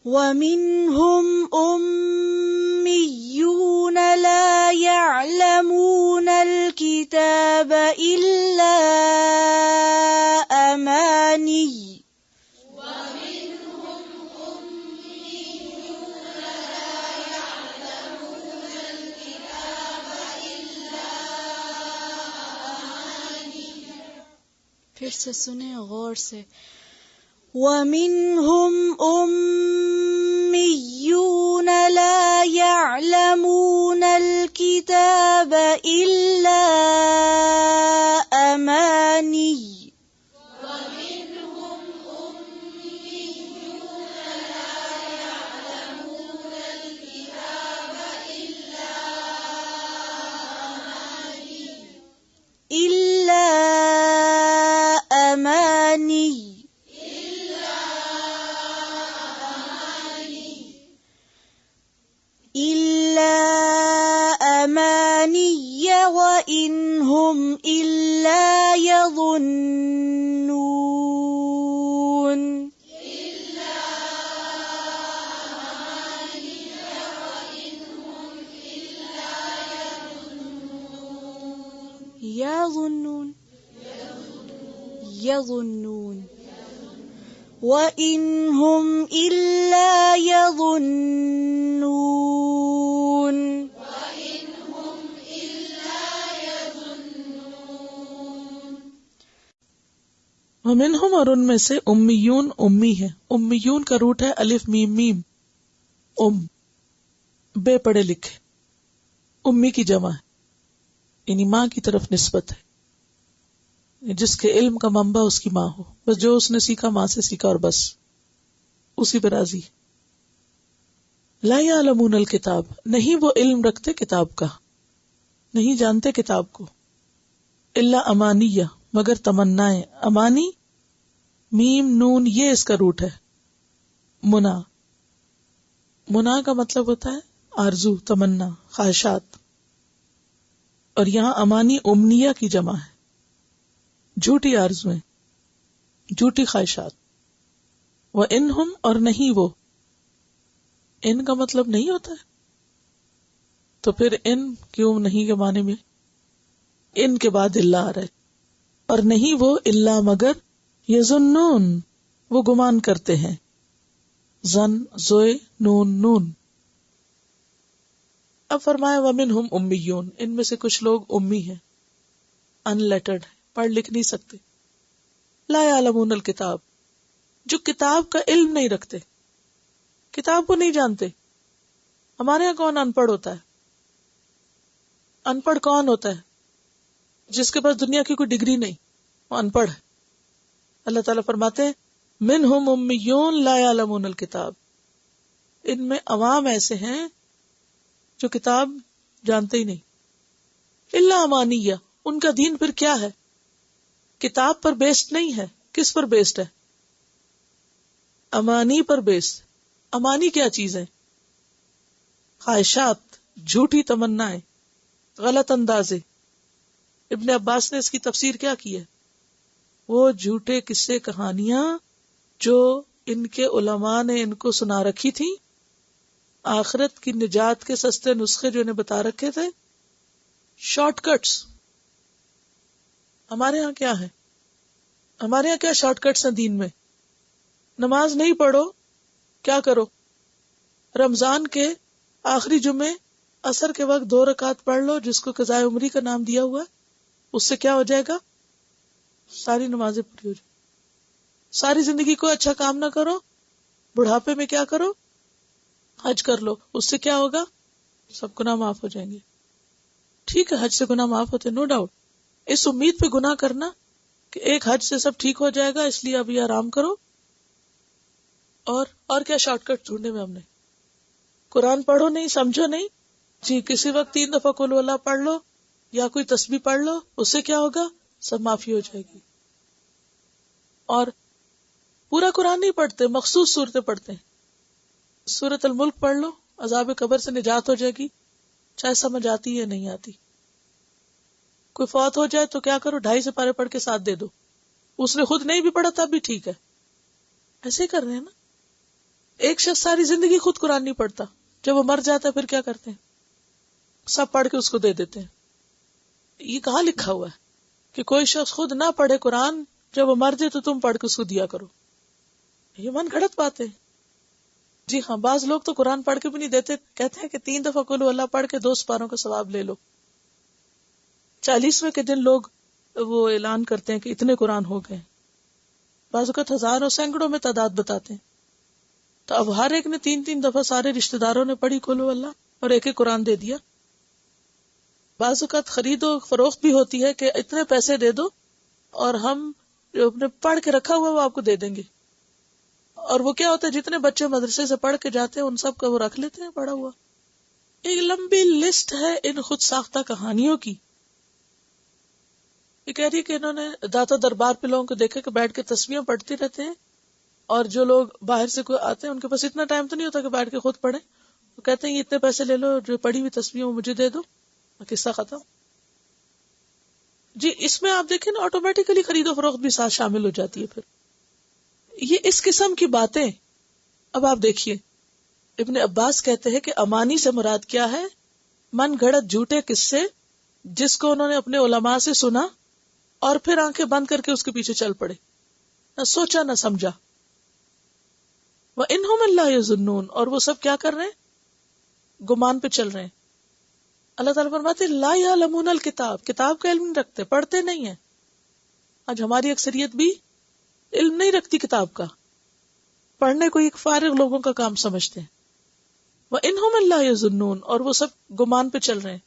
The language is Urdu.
وَمِنْهُمْ أُمِّيُّونَ لَا يَعْلَمُونَ الْكِتَابَ إِلَّا أَمَانِيَّ پھر سے سنیں غور سے. وَمِنْهُمْ أُمِّيُّونَ لَا يَعْلَمُونَ الْكِتَابَ إِلَّا أَمَانِيَّ إِلَّا أَمَانِيَّ وَإِنْ هُمْ إِلَّا يَظُنُّونَ. يَظُنُّونَ يَظُنُّونَ وَإِنْ هُمْ إِلَّا يَظُنُّونَ. ومنہم، اور ان میں سے، امیون امی ہے. امیون کا روٹ ہے الف میم میم، بے پڑھے لکھے. امی کی جمع ہے، یعنی ماں کی طرف نسبت ہے، جس کے علم کا منبع اس کی ماں ہو. بس جو اس نے سیکھا ماں سے سیکھا اور بس اسی پہ راضی. لا یعلمون الکتاب، نہیں وہ علم رکھتے کتاب کا، نہیں جانتے کتاب کو. الا امانیہ، مگر تمنائیں. امانی میم نون یہ اس کا روٹ ہے. منا کا مطلب ہوتا ہے آرزو، تمنا، خواہشات. اور یہاں امانی امنیہ کی جمع ہے، جھوٹی آرزویں، جھوٹی خواہشات. وَإِنْهُمْ، اور نہیں وہ. ان کا مطلب نہیں ہوتا ہے، تو پھر ان کیوں نہیں کے معنی میں ان کے بعد اللہ آ رہا ہے. اور نہیں وہ الا مگر یظنون، وہ گمان کرتے ہیں. زن زوئے نون نون. اب فرمایا ومنہم امیون، ان میں سے کچھ لوگ امی ہیں، ان لیٹرڈ، پڑھ لکھ نہیں سکتے. لا یعلمون الکتاب، جو کتاب کا علم نہیں رکھتے، کتاب کو نہیں جانتے. ہمارے یہاں کون ان پڑھ ہوتا ہے؟ ان پڑھ کون ہوتا ہے؟ جس کے پاس دنیا کی کوئی ڈگری نہیں، وہ ان پڑھ ہے. اللہ تعالیٰ فرماتے ہیں منہم امیون لا یعلمون الکتاب، ان میں عوام ایسے ہیں جو کتاب جانتے ہی نہیں. الا امانیہ، ان کا دین پھر کیا ہے؟ کتاب پر بیسڈ نہیں ہے. کس پر بیسڈ ہے؟ امانی پر بیسڈ. امانی کیا چیز ہے؟ خواہشات، جھوٹی تمنائیں، غلط اندازے. ابن عباس نے اس کی تفسیر کیا کی ہے؟ وہ جھوٹے قصے کہانیاں جو ان کے علماء نے ان کو سنا رکھی تھی، آخرت کی نجات کے سستے نسخے جو انہیں بتا رکھے تھے، شارٹ کٹس. ہمارے ہاں کیا ہے؟ ہمارے ہاں کیا شارٹ کٹس ہیں دین میں؟ نماز نہیں پڑھو، کیا کرو؟ رمضان کے آخری جمعے عصر کے وقت 2 رکعت پڑھ لو، جس کو قضاء عمری کا نام دیا ہوا ہے. اس سے کیا ہو جائے گا؟ ساری نمازیں پوری ہو جائیں. ساری زندگی کو اچھا کام نہ کرو، بڑھاپے میں کیا کرو؟ حج کر لو. اس سے کیا ہوگا؟ سب گناہ معاف ہو جائیں گے. ٹھیک ہے، حج سے گناہ معاف ہوتے، نو ڈاؤٹ. اس امید پہ گناہ کرنا کہ ایک حج سے سب ٹھیک ہو جائے گا، اس لیے ابھی آرام کرو. اور کیا شارٹ کٹ ڈھونڈے میں ہم نے؟ قرآن پڑھو نہیں، سمجھو نہیں، جی کسی وقت 3 دفعہ قل ہو اللہ پڑھ لو یا کوئی تسبیح پڑھ لو، اس سے کیا ہوگا؟ سب معافی ہو جائے گی. اور پورا قرآن نہیں پڑھتے، مخصوص صورتیں پڑھتے ہیں. سورۃ الملک پڑھ لو، عذاب قبر سے نجات ہو جائے گی، چاہے سمجھ آتی ہے نہیں آتی. کوئی فوت ہو جائے تو کیا کرو؟ 2.5 سپارے پڑھ کے ساتھ دے دو. اس نے خود نہیں بھی پڑھا تب بھی ٹھیک ہے. ایسے ہی کر رہے ہیں نا. ایک شخص ساری زندگی خود قرآن نہیں پڑھتا، جب وہ مر جاتا ہے پھر کیا کرتے ہیں؟ سب پڑھ کے اس کو دے دیتے ہیں. یہ کہاں لکھا ہوا ہے کہ کوئی شخص خود نہ پڑھے قرآن، جب وہ مر جائے تو تم پڑھ کے اس کو دیا کرو؟ یہ من گھڑت باتیں. جی ہاں، بعض لوگ تو قرآن پڑھ کے بھی نہیں دیتے، کہتے ہیں کہ 3 دفعہ قل ہو اللہ پڑھ کے 2 سپاروں کا ثواب لے لو. 40ویں کے دن لوگ وہ اعلان کرتے ہیں کہ اتنے قرآن ہو گئے، بعض اوقات ہزاروں سینکڑوں میں تعداد بتاتے ہیں. تو اب ہر ایک نے 3 دفعہ سارے رشتہ داروں نے پڑھی قل ہو اللہ اور ایک ایک قرآن دے دیا. بعض اوقات خرید و فروخت بھی ہوتی ہے کہ اتنے پیسے دے دو اور ہم جو اپنے پڑھ کے رکھا ہوا وہ آپ کو دے دیں گے. اور وہ کیا ہوتا ہے، جتنے بچے مدرسے سے پڑھ کے جاتے ہیں ان سب کا وہ رکھ لیتے ہیں پڑھا ہوا. ایک لمبی لسٹ ہے ان خود ساختہ کہانیوں کی. یہ کہہ رہی ہے کہ انہوں نے داتا دربار پہ لوگوں کو دیکھا کہ بیٹھ کے تسبیحیں پڑھتے رہتے ہیں، اور جو لوگ باہر سے کوئی آتے ہیں ان کے پاس اتنا ٹائم تو نہیں ہوتا کہ بیٹھ کے خود پڑھیں. وہ کہتے ہیں یہ اتنے پیسے لے لو، جو پڑھی ہوئی تسبیحیں وہ مجھے دے دو، قصہ ختم. جی اس میں آپ دیکھیں نا آٹومیٹیکلی خرید و فروخت بھی ساتھ شامل ہو جاتی ہے. پھر یہ اس قسم کی باتیں. اب آپ دیکھیے ابن عباس کہتے ہیں کہ امانی سے مراد کیا ہے؟ من گھڑت جھوٹے قصے جس کو انہوں نے اپنے علماء سے سنا اور پھر آنکھیں بند کر کے اس کے پیچھے چل پڑے، نہ سوچا نہ سمجھا. وَإِنْهُمْ إِلَّا يَظُنُّونَ، اور وہ سب کیا کر رہے ہیں؟ گمان پہ چل رہے ہیں. اللہ تعالیٰ فرماتے لا یعلمون الکتاب، کتاب کا علم نہیں رکھتے، پڑھتے نہیں ہیں. آج ہماری اکثریت بھی علم نہیں رکھتی کتاب کا، پڑھنے کو ایک فارغ لوگوں کا کام سمجھتے ہیں. وَإِنْهُمْ إِلَّا يَظُنُّونَ، اور وہ سب گمان پہ چل رہے ہیں.